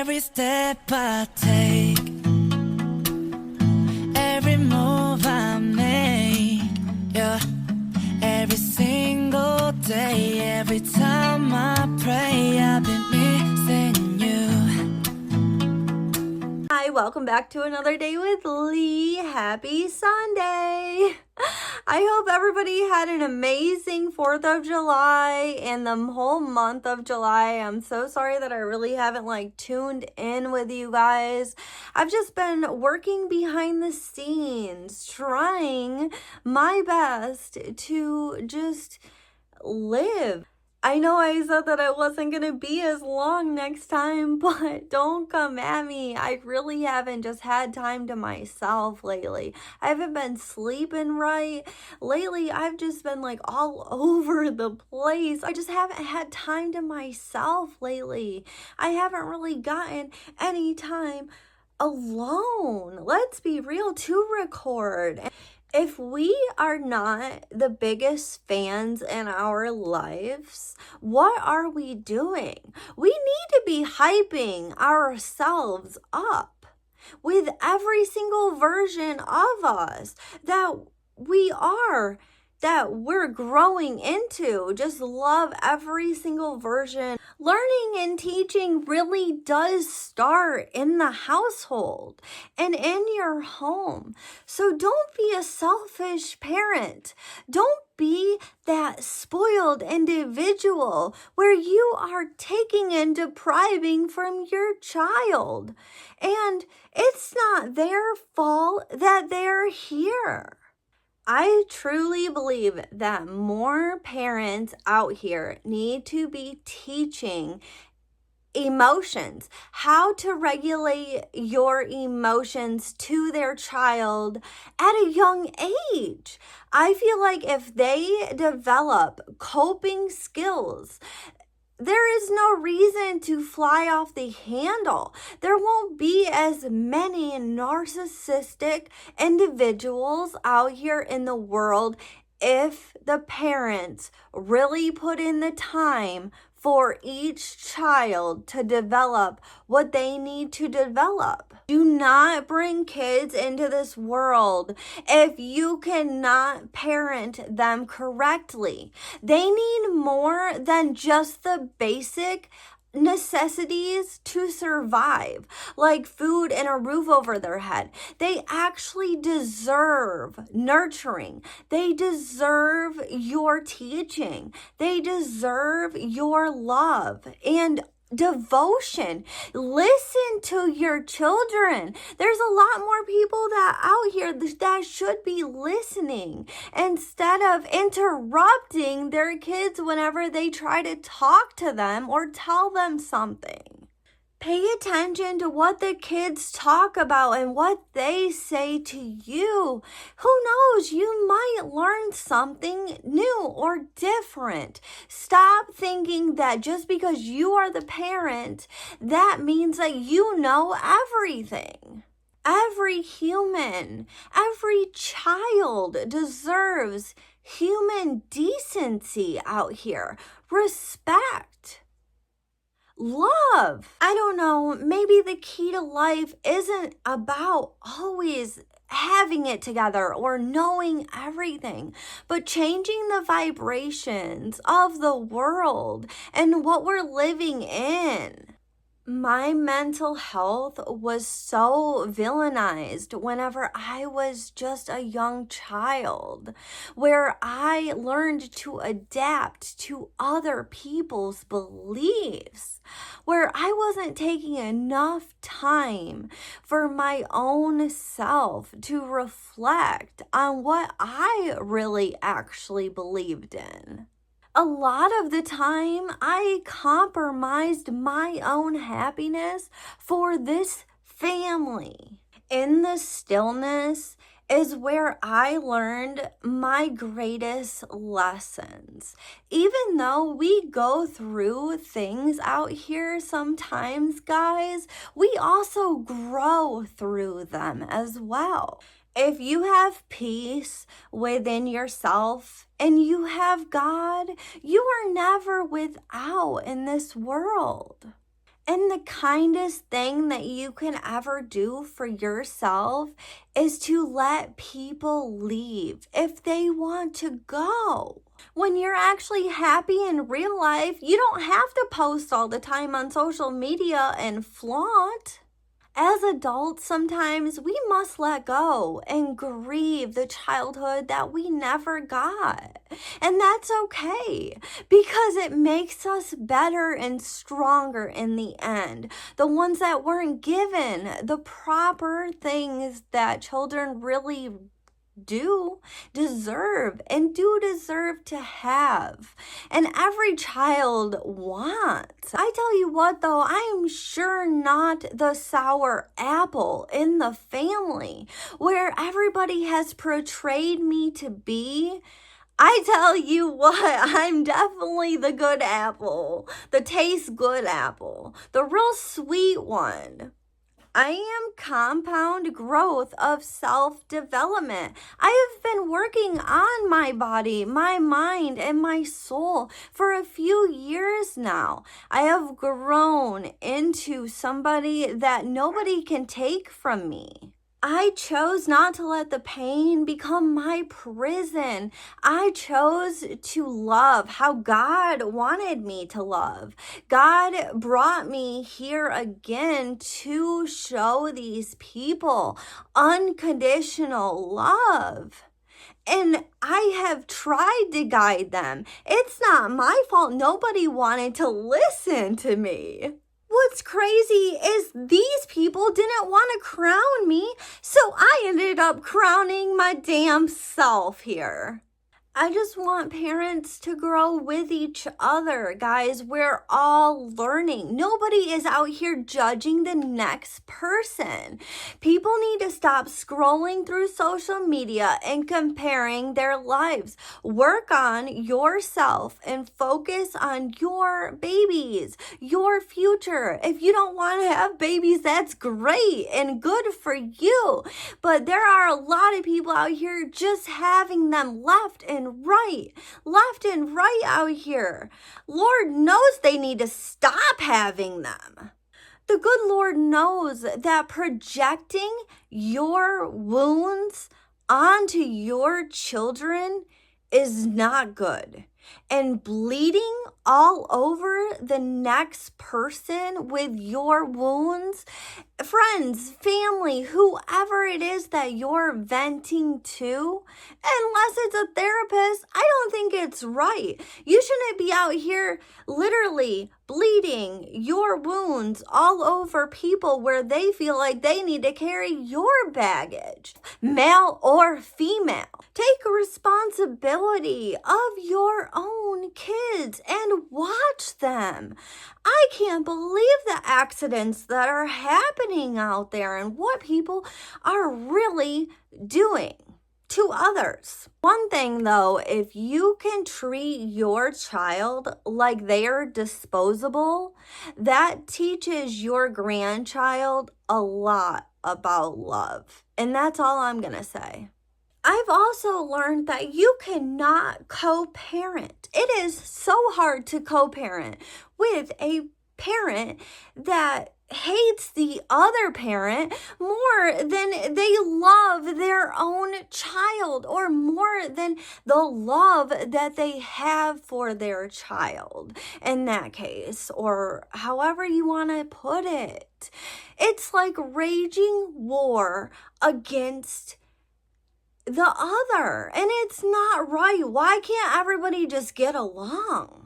Every step I take, every move I make, yeah. Every single day, every time I pray, I've been missing you. Hi, welcome back to another day with Lee. Happy Sunday. I hope everybody had an amazing 4th of July and the whole month of July. I'm so sorry that I really haven't tuned in with you guys. I've just been working behind the scenes, trying my best to just live. I know I said that I wasn't going to be as long next time, but don't come at me. I really haven't just had time to myself lately. I haven't been sleeping right. Lately, I've just been all over the place. I just haven't had time to myself lately. I haven't really gotten any time alone. Let's be real, to record. If we are not the biggest fans in our lives, what are we doing? We need to be hyping ourselves up with every single version of us that we're growing into. Just love every single version. Learning and teaching really does start in the household and in your home. So don't be a selfish parent. Don't be that spoiled individual where you are taking and depriving from your child. And it's not their fault that they're here. I truly believe that more parents out here need to be teaching emotions, how to regulate your emotions to their child at a young age. I feel like if they develop coping skills, there is no reason to fly off the handle. There won't be as many narcissistic individuals out here in the world if the parents really put in the time for each child to develop what they need to develop. Do not bring kids into this world if you cannot parent them correctly. They need more than just the basic necessities to survive, like food and a roof over their head. They actually deserve nurturing. They deserve your teaching. They deserve your love and devotion. Listen to your children. There's a lot more people that out here that should be listening instead of interrupting their kids whenever they try to talk to them or tell them something. Pay attention to what the kids talk about and what they say to you. Who knows? You might learn something new or different. Stop thinking that just because you are the parent, that means that you know everything. Every human, every child deserves human decency out here. Respect. Love. I don't know, maybe the key to life isn't about always having it together or knowing everything, but changing the vibrations of the world and what we're living in. My mental health was so villainized whenever I was just a young child, where I learned to adapt to other people's beliefs, where I wasn't taking enough time for my own self to reflect on what I really actually believed in. A lot of the time, I compromised my own happiness for this family. In the stillness is where I learned my greatest lessons. Even though we go through things out here sometimes, guys, we also grow through them as well. If you have peace within yourself and you have God, you are never without in this world. And the kindest thing that you can ever do for yourself is to let people leave if they want to go. When you're actually happy in real life, you don't have to post all the time on social media and flaunt. As adults, sometimes we must let go and grieve the childhood that we never got. And that's okay, because it makes us better and stronger in the end. The ones that weren't given the proper things that children really deserve to have, and every child wants. I tell you what though, I'm sure not the sour apple in the family where everybody has portrayed me to be. I tell you what, I'm definitely the good apple, the taste good apple, the real sweet one. I am compound growth of self-development. I have been working on my body, my mind, and my soul for a few years now. I have grown into somebody that nobody can take from me. I chose not to let the pain become my prison. I chose to love how God wanted me to love. God brought me here again to show these people unconditional love. And I have tried to guide them. It's not my fault. Nobody wanted to listen to me. What's crazy is these people didn't want to crown me, so I ended up crowning my damn self here. I just want parents to grow with each other, guys. We're all learning. Nobody is out here judging the next person. People need to stop scrolling through social media and comparing their lives. Work on yourself and focus on your babies, your future. If you don't want to have babies, that's great and good for you. But there are a lot of people out here just having them left and right out here. Lord knows they need to stop having them. The good Lord knows that projecting your wounds onto your children is not good. And bleeding all over the next person with your wounds, friends, family, whoever it is that you're venting to, unless it's a therapist, I don't think it's right. You shouldn't be out here literally bleeding your wounds all over people where they feel like they need to carry your baggage, male or female. Take responsibility of your own kids and watch them. I can't believe the accidents that are happening out there and what people are really doing to others. One thing though, if you can treat your child like they are disposable, that teaches your grandchild a lot about love. And that's all I'm gonna say. I've also learned that you cannot co-parent. It is so hard to co-parent with a parent that hates the other parent more than they love their own child, or more than the love that they have for their child in that case, or however you want to put it. It's like raging war against the other, and it's not right. Why can't everybody just get along?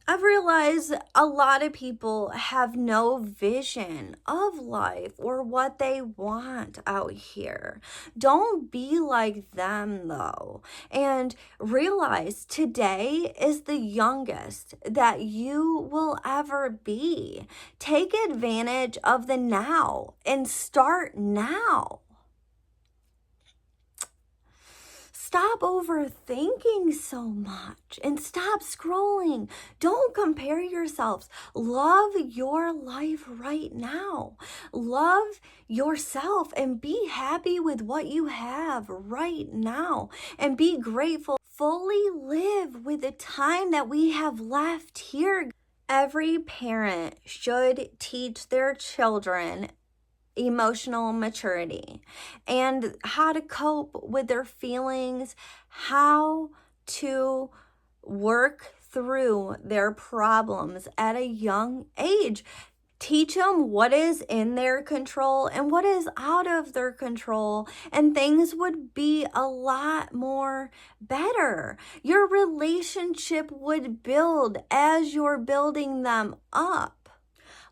I've realized a lot of people have no vision of life or what they want out here. Don't be like them though, and realize today is the youngest that you will ever be. Take advantage of the now and start now. Stop overthinking so much and stop scrolling. Don't compare yourselves. Love your life right now. Love yourself and be happy with what you have right now and be grateful. Fully live with the time that we have left here. Every parent should teach their children emotional maturity and how to cope with their feelings, how to work through their problems at a young age. Teach them what is in their control and what is out of their control, and things would be a lot more better. Your relationship would build as you're building them up.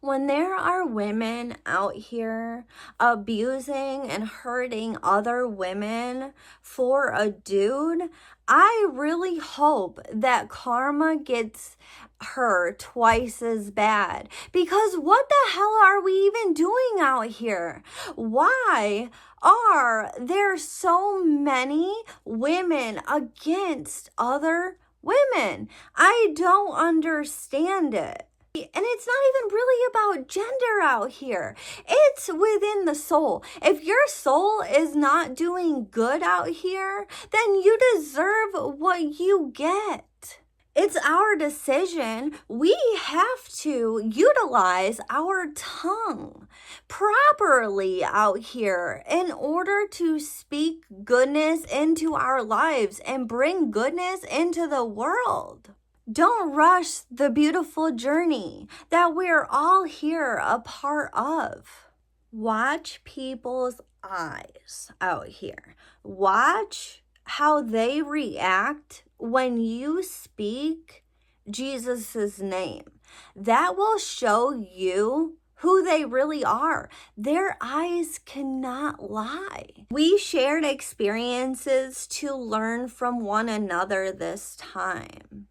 When there are women out here abusing and hurting other women for a dude, I really hope that karma gets her twice as bad. Because what the hell are we even doing out here? Why are there so many women against other women? I don't understand it. And it's not even really about gender out here. It's within the soul. If your soul is not doing good out here, then you deserve what you get. It's our decision. We have to utilize our tongue properly out here in order to speak goodness into our lives and bring goodness into the world. Don't rush the beautiful journey that we're all here a part of. Watch people's eyes out here. Watch how they react when you speak Jesus' name. That will show you who they really are. Their eyes cannot lie. We shared experiences to learn from one another this time.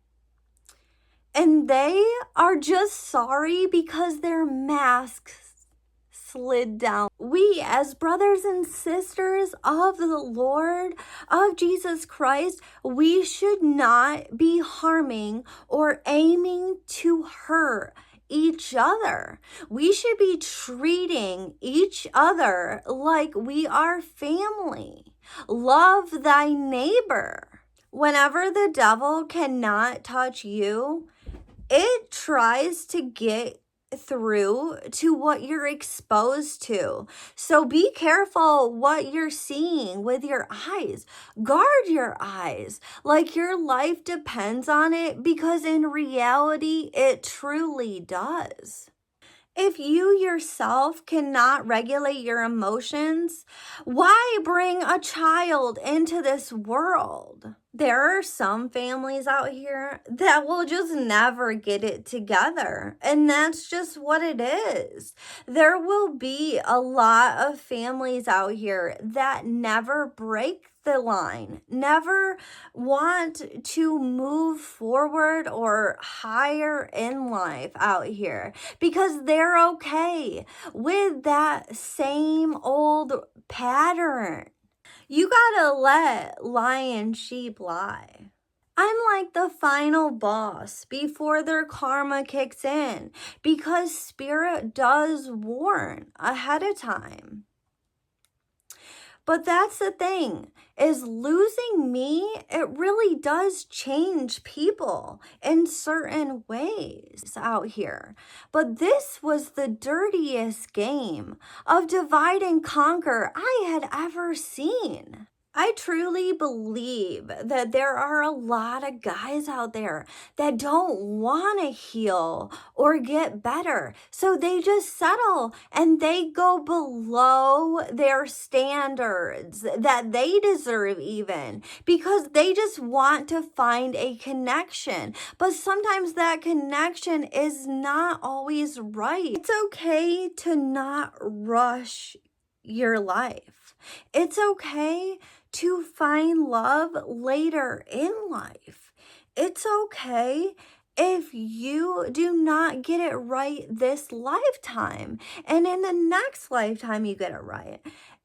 And they are just sorry because their masks slid down. We, as brothers and sisters of the Lord, of Jesus Christ, we should not be harming or aiming to hurt each other. We should be treating each other like we are family. Love thy neighbor. Whenever the devil cannot touch you, it tries to get through to what you're exposed to. So be careful what you're seeing with your eyes. Guard your eyes like your life depends on it, because in reality, it truly does. If you yourself cannot regulate your emotions, why bring a child into this world? There are some families out here that will just never get it together, and that's just what it is. There will be a lot of families out here that never break the line, never want to move forward or higher in life out here because they're okay with that same old pattern. You gotta let lying sheep lie. I'm like the final boss before their karma kicks in, because spirit does warn ahead of time. But that's the thing, is losing me, it really does change people in certain ways out here. But this was the dirtiest game of divide and conquer I had ever seen. I truly believe that there are a lot of guys out there that don't want to heal or get better. So they just settle and they go below their standards that they deserve even, because they just want to find a connection. But sometimes that connection is not always right. It's okay to not rush your life. It's okay to find love later in life. It's okay if you do not get it right this lifetime, and in the next lifetime you get it right.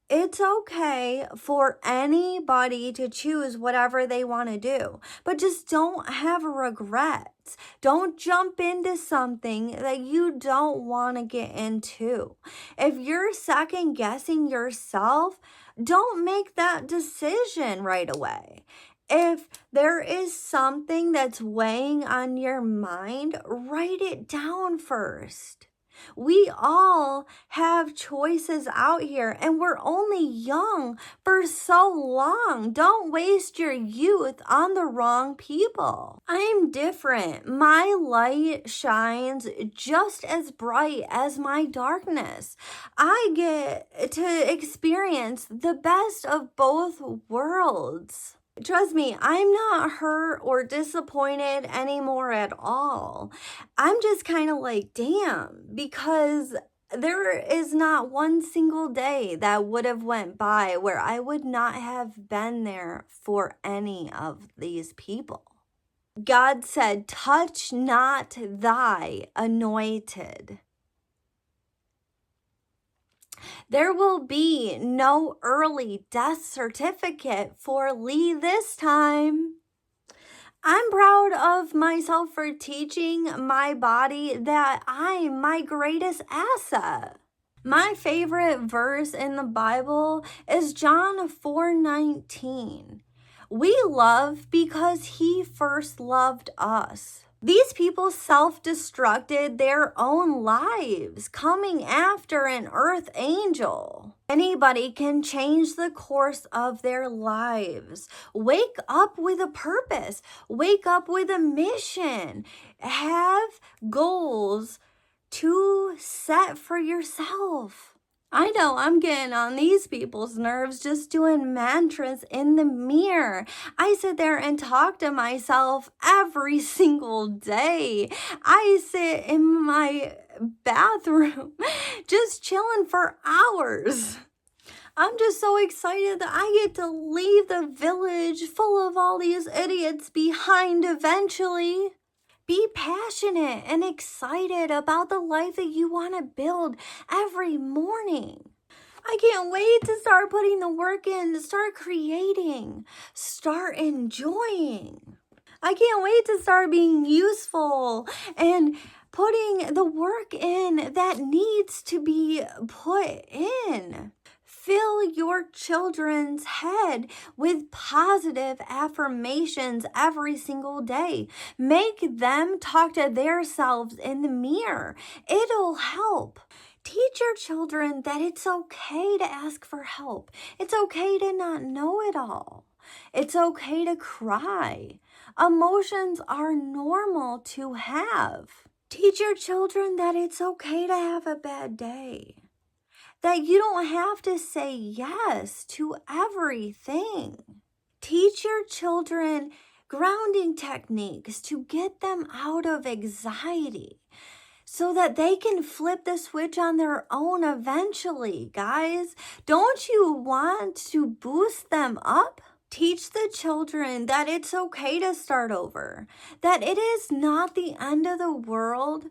It's okay for anybody to choose whatever they want to do, but just don't have regrets. Don't jump into something that you don't want to get into. If you're second guessing yourself, don't make that decision right away. If there is something that's weighing on your mind, write it down first. We all have choices out here, and we're only young for so long. Don't waste your youth on the wrong people. I'm different. My light shines just as bright as my darkness. I get to experience the best of both worlds. Trust me, I'm not hurt or disappointed anymore at all. I'm just kind of like, damn, because there is not one single day that would have went by where I would not have been there for any of these people. God said, touch not thy anointed. There will be no early death certificate for Lee this time. I'm proud of myself for teaching my body that I'm my greatest asset. My favorite verse in the Bible is John 4:19. We love because he first loved us. These people self-destructed their own lives, coming after an earth angel. Anybody can change the course of their lives. Wake up with a purpose. Wake up with a mission. Have goals to set for yourself. I know I'm getting on these people's nerves just doing mantras in the mirror. I sit there and talk to myself every single day. I sit in my bathroom just chilling for hours. I'm just so excited that I get to leave the village full of all these idiots behind eventually. Be passionate and excited about the life that you want to build every morning. I can't wait to start putting the work in, to start creating, start enjoying. I can't wait to start being useful and putting the work in that needs to be put in. Fill your children's head with positive affirmations every single day. Make them talk to themselves in the mirror. It'll help. Teach your children that it's okay to ask for help. It's okay to not know it all. It's okay to cry. Emotions are normal to have. Teach your children that it's okay to have a bad day. That you don't have to say yes to everything. Teach your children grounding techniques to get them out of anxiety so that they can flip the switch on their own eventually, guys. Don't you want to boost them up? Teach the children that it's okay to start over, that it is not the end of the world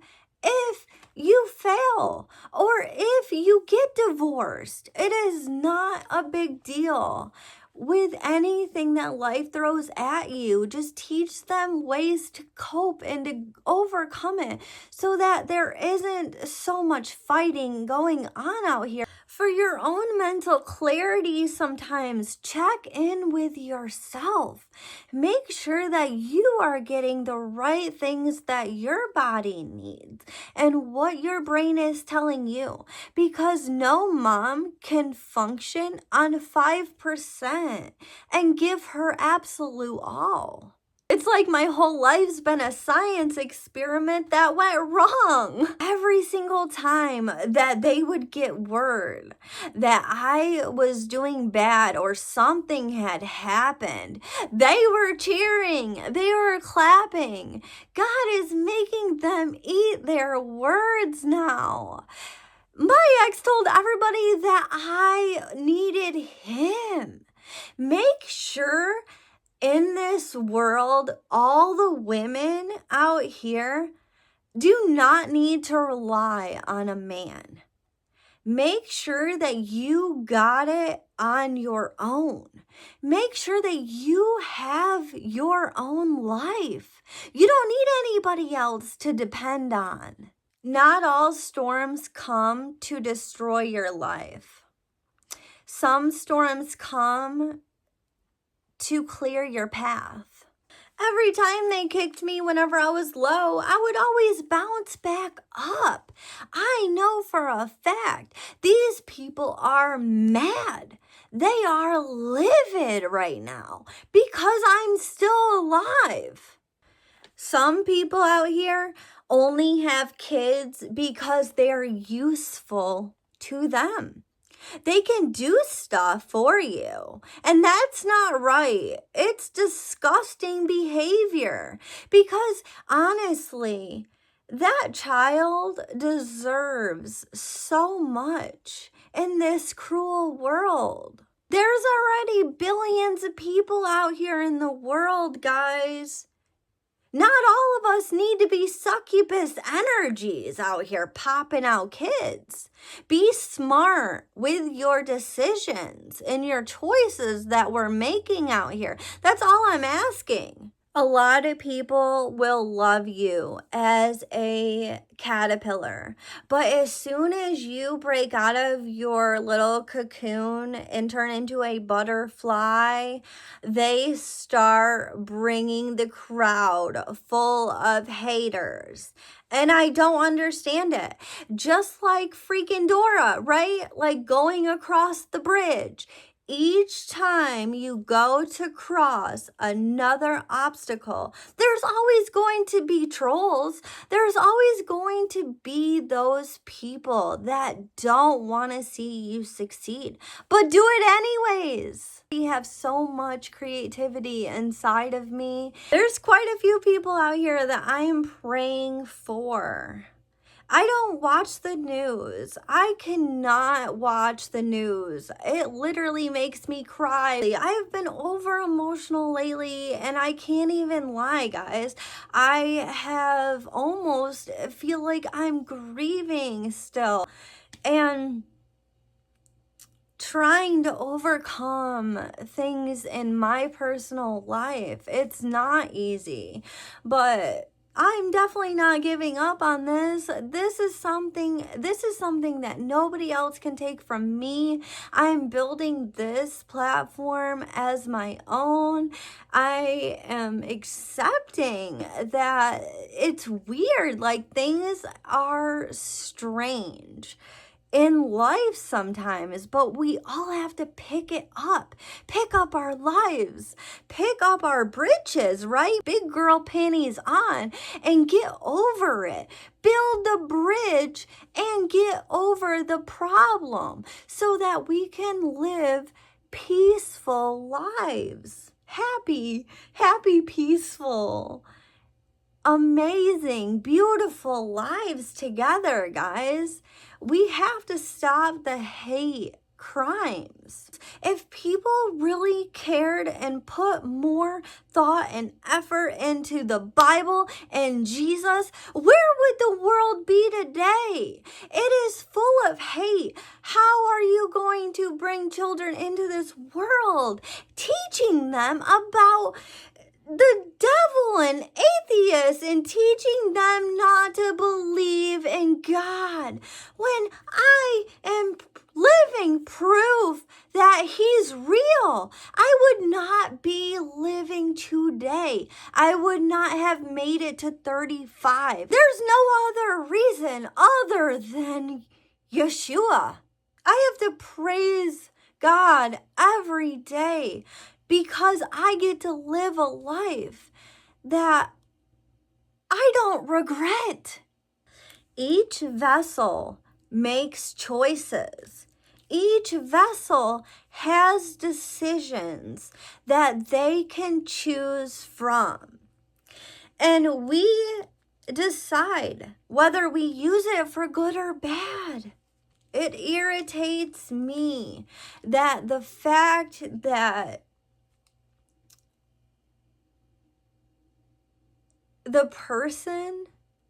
if you fail or if you get divorced. It is not a big deal. With anything that life throws at you, just teach them ways to cope and to overcome it so that there isn't so much fighting going on out here. For your own mental clarity, sometimes check in with yourself. Make sure that you are getting the right things that your body needs and what your brain is telling you, because no mom can function on 5% and give her absolute all. It's like my whole life's been a science experiment that went wrong. Every single time that they would get word that I was doing bad or something had happened, they were cheering, they were clapping. God is making them eat their words now. My ex told everybody that I needed him. Make sure in this world, all the women out here do not need to rely on a man. Make sure that you got it on your own. Make sure that you have your own life. You don't need anybody else to depend on. Not all storms come to destroy your life. Some storms come to clear your path. Every time they kicked me whenever I was low, I would always bounce back up. I know for a fact these people are mad. They are livid right now because I'm still alive. Some people out here only have kids because they're useful to them. They can do stuff for you, and that's not right. It's disgusting behavior because honestly, that child deserves so much in this cruel world. There's already billions of people out here in the world, guys. Not all of us need to be succubus energies out here popping out kids. Be smart with your decisions and your choices that we're making out here. That's all I'm asking. A lot of people will love you as a caterpillar, but as soon as you break out of your little cocoon and turn into a butterfly, they start bringing the crowd full of haters. And I don't understand it. Just like freaking Dora, right? Like going across the bridge. Each time you go to cross another obstacle, there's always going to be trolls. There's always going to be those people that don't want to see you succeed, but do it anyways. We have so much creativity inside of me. There's quite a few people out here that I am praying for. I don't watch the news. I cannot watch the news. It literally makes me cry. I have been over emotional lately, and I can't even lie, guys. I have almost feel like I'm grieving still and trying to overcome things in my personal life. It's not easy, but I'm definitely not giving up on this. This is something that nobody else can take from me. I'm building this platform as my own. I am accepting that it's weird, like things are strange in life sometimes, but we all have to pick up our lives, pick up our britches, right? Big girl panties on and get over it. Build the bridge and get over the problem so that we can live peaceful lives. Happy, peaceful, amazing, beautiful lives together, guys. We have to stop the hate crimes. If people really cared and put more thought and effort into the Bible and Jesus, where would the world be today? It is full of hate. How are you going to bring children into this world, teaching them about the devil and atheists and teaching them not to believe in God when I am living proof that he's real? I would not be living today. I would not have made it to 35. There's no other reason other than Yeshua. I have to praise God every day because I get to live a life that I don't regret. Each vessel makes choices. Each vessel has decisions that they can choose from. And we decide whether we use it for good or bad. It irritates me that the fact that the person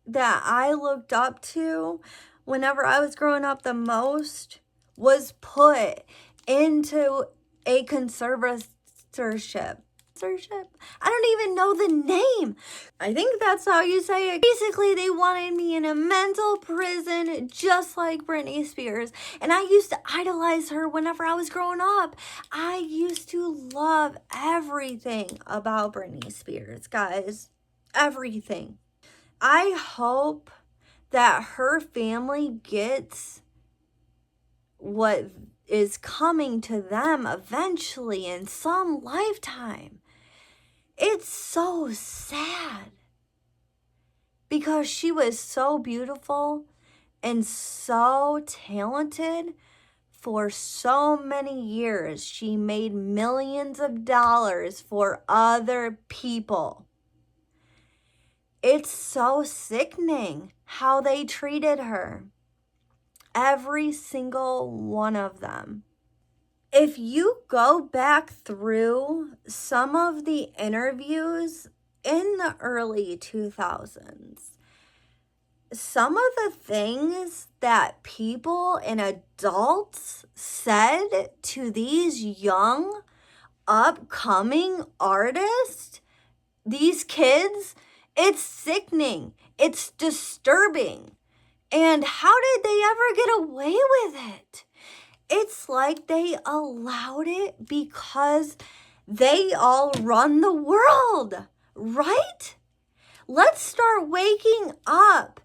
that I looked up to whenever I was growing up the most was put into a conservatorship I don't even know the name. I think that's how you say it. Basically, they wanted me in a mental prison just like Britney Spears. And I used to idolize her whenever I was growing up. I used to love everything about Britney Spears, guys. Everything. I hope that her family gets what is coming to them eventually in some lifetime. It's so sad because she was so beautiful and so talented for so many years. She made millions of dollars for other people. It's so sickening how they treated her. Every single one of them. If you go back through some of the interviews in the early 2000s, some of the things that people and adults said to these young, upcoming artists, these kids, it's sickening. It's disturbing. And how did they ever get away with it? It's like they allowed it because they all run the world, right? Let's start waking up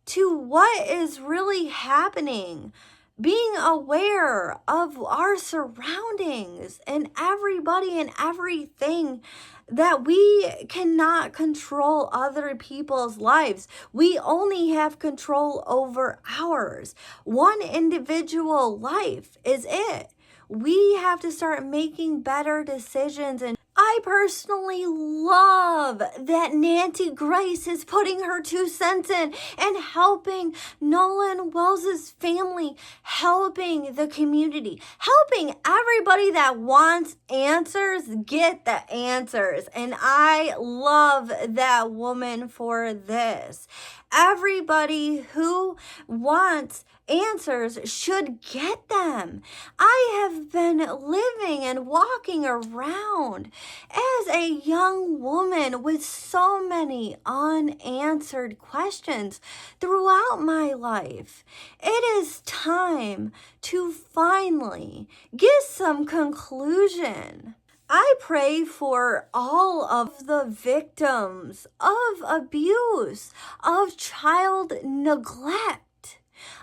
to what is really happening, being aware of our surroundings and everybody and everything, that we cannot control other people's lives. We only have control over ours. One individual life is it. We have to start making better decisions. And I personally love that Nancy Grace is putting her 2 cents in and helping Nolan Wells' family, helping the community, helping everybody that wants answers get the answers. And I love that woman for this. Everybody who wants answers should get them. I have been living and walking around as a young woman with so many unanswered questions throughout my life. It is time to finally get some conclusion. I pray for all of the victims of abuse, of child neglect.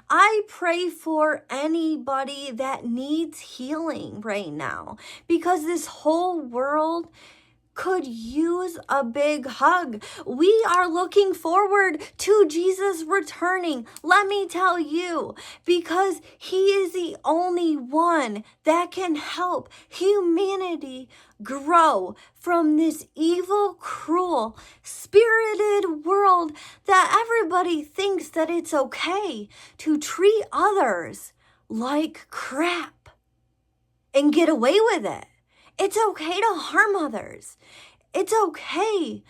I pray for anybody that needs healing right now, because this whole world could use a big hug. We are looking forward to Jesus returning, let me tell you, because he is the only one that can help humanity grow from this evil, cruel, spirited world that everybody thinks that it's okay to treat others like crap and get away with it. It's okay to harm others. It's okay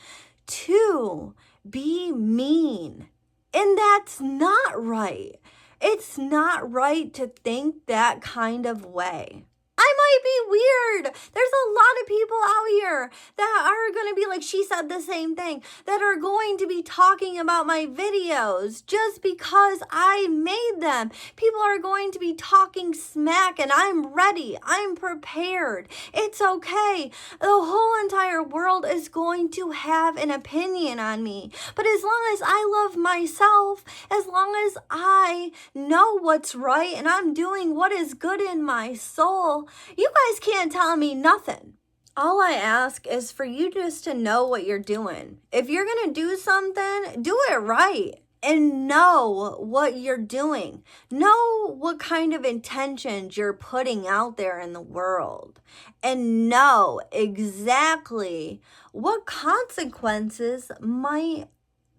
to be mean. And that's not right. It's not right to think that kind of way. I might be weird. There's a lot of people out here that are going to be like, she said the same thing, that are going to be talking about my videos just because I made them. People are going to be talking smack, and I'm ready. I'm prepared. It's okay. The whole entire world is going to have an opinion on me. But as long as I love myself, as long as I know what's right and I'm doing what is good in my soul, you guys can't tell me nothing. All I ask is for you just to know what you're doing. If you're going to do something, do it right. And know what you're doing. Know what kind of intentions you're putting out there in the world. And know exactly what consequences might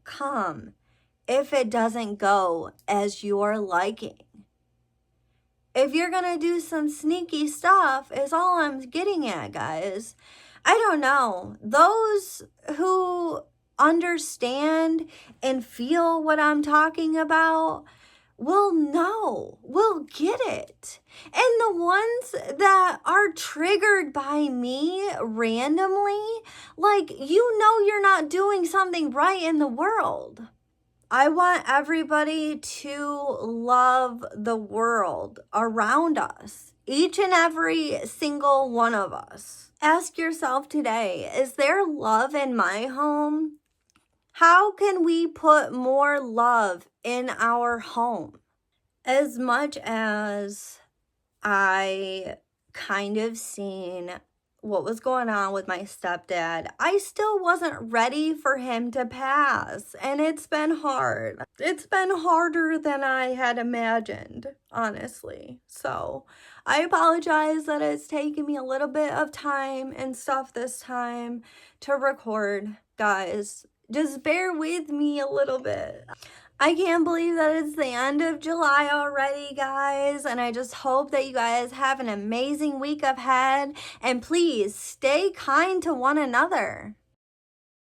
come if it doesn't go as you're liking. If you're going to do some sneaky stuff is all I'm getting at, guys. I don't know. Those who understand and feel what I'm talking about will know, will get it. And the ones that are triggered by me randomly, like, you know you're not doing something right in the world. I want everybody to love the world around us, each and every single one of us. Ask yourself today, is there love in my home? How can we put more love in our home? As much as I kind of seen what was going on with my stepdad, I still wasn't ready for him to pass. And it's been hard. It's been harder than I had imagined, honestly. So I apologize that it's taken me a little bit of time and stuff this time to record, guys. Just bear with me a little bit. I can't believe that it's the end of July already, guys, and I just hope that you guys have an amazing week ahead, and please stay kind to one another.